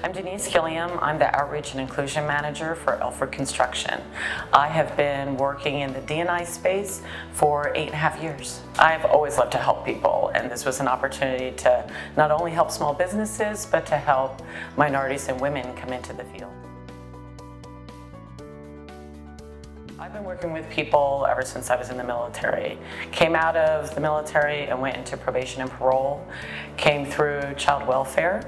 I'm Denise Gilliam. I'm the Outreach and Inclusion Manager for Elford Construction. I have been working in the D&I space for 8.5 years. I've always loved to help people, and this was an opportunity to not only help small businesses, but to help minorities and women come into the field. I've been working with people ever since I was in the military. Came out of the military and went into probation and parole. Came through child welfare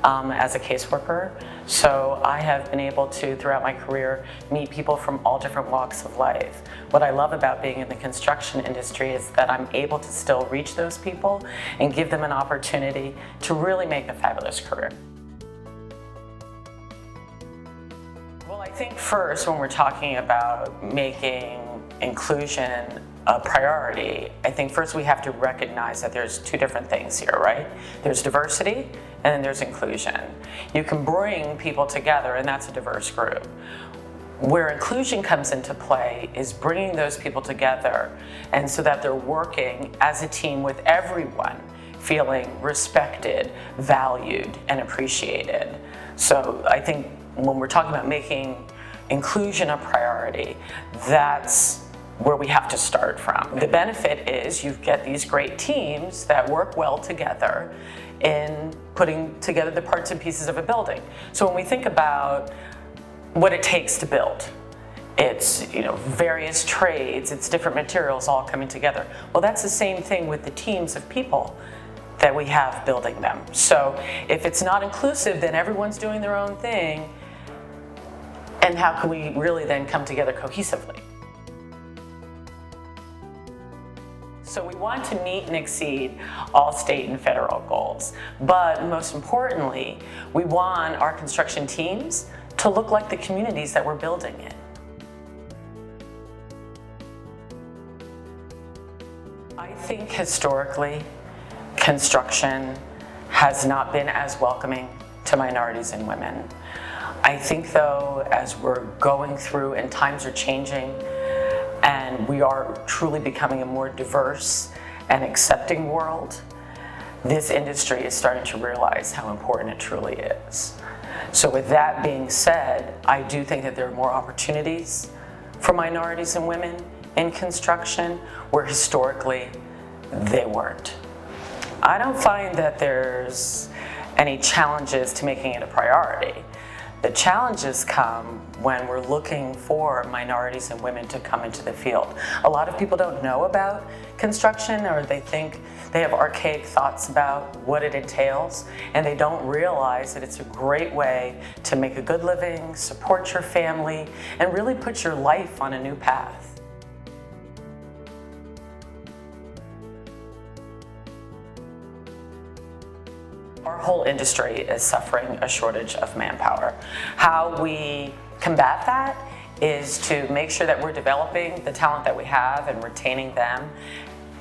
as a caseworker. So I have been able to, throughout my career, meet people from all different walks of life. What I love about being in the construction industry is that I'm able to still reach those people and give them an opportunity to really make a fabulous career. Well, I think first, when we're talking about making inclusion a priority, I think first we have to recognize that there's two different things here, right? There's diversity and then there's inclusion. You can bring people together, and that's a diverse group. Where inclusion comes into play is bringing those people together, and so that they're working as a team with everyone feeling respected, valued, and appreciated. So I think when we're talking about making inclusion a priority, that's where we have to start from. The benefit is you get these great teams that work well together in putting together the parts and pieces of a building. So when we think about what it takes to build, it's various trades, it's different materials all coming together. Well, that's the same thing with the teams of people that we have building them. So if it's not inclusive, then everyone's doing their own thing, and how can we really then come together cohesively? So we want to meet and exceed all state and federal goals, but most importantly, we want our construction teams to look like the communities that we're building in. I think historically, construction has not been as welcoming to minorities and women. I think though, as we're going through and times are changing, and we are truly becoming a more diverse and accepting world, this industry is starting to realize how important it truly is. So with that being said, I do think that there are more opportunities for minorities and women in construction where historically they weren't. I don't find that there's any challenges to making it a priority. The challenges come when we're looking for minorities and women to come into the field. A lot of people don't know about construction, or they think they have archaic thoughts about what it entails, and they don't realize that it's a great way to make a good living, support your family, and really put your life on a new path. Our whole industry is suffering a shortage of manpower. How we combat that is to make sure that we're developing the talent that we have and retaining them,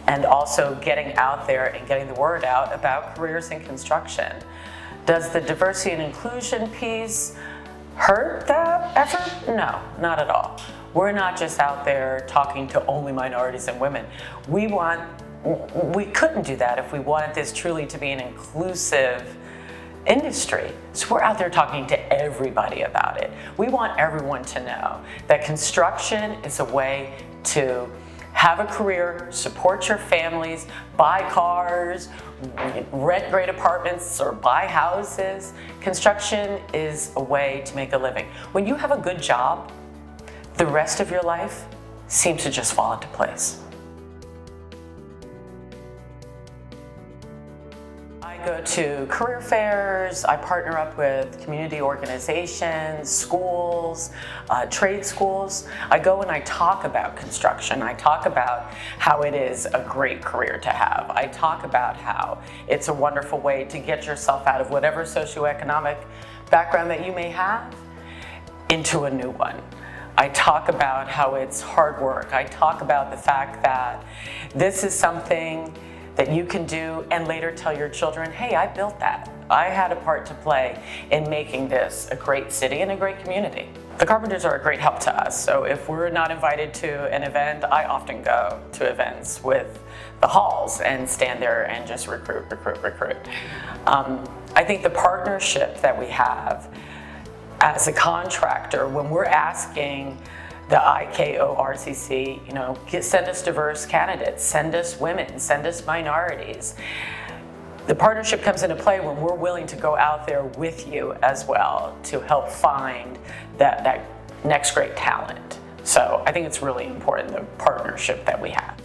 and also getting out there and getting the word out about careers in construction. Does the diversity and inclusion piece hurt that effort? No, not at all. We're not just out there talking to only minorities and women. We couldn't do that if we wanted this truly to be an inclusive industry. So we're out there talking to everybody about it. We want everyone to know that construction is a way to have a career, support your families, buy cars, rent great apartments, or buy houses. Construction is a way to make a living. When you have a good job, the rest of your life seems to just fall into place. I go to career fairs, I partner up with community organizations, schools, trade schools. I go and I talk about construction. I talk about how it is a great career to have. I talk about how it's a wonderful way to get yourself out of whatever socioeconomic background that you may have into a new one. I talk about how it's hard work. I talk about the fact that this is something that you can do and later tell your children, hey, I built that. I had a part to play in making this a great city and a great community. The Carpenters are a great help to us. So if we're not invited to an event, I often go to events with the halls and stand there and just recruit. I think the partnership that we have as a contractor, when we're asking the IKORCC, send us diverse candidates, send us women, send us minorities. The partnership comes into play when we're willing to go out there with you as well to help find that next great talent. So I think it's really important, the partnership that we have.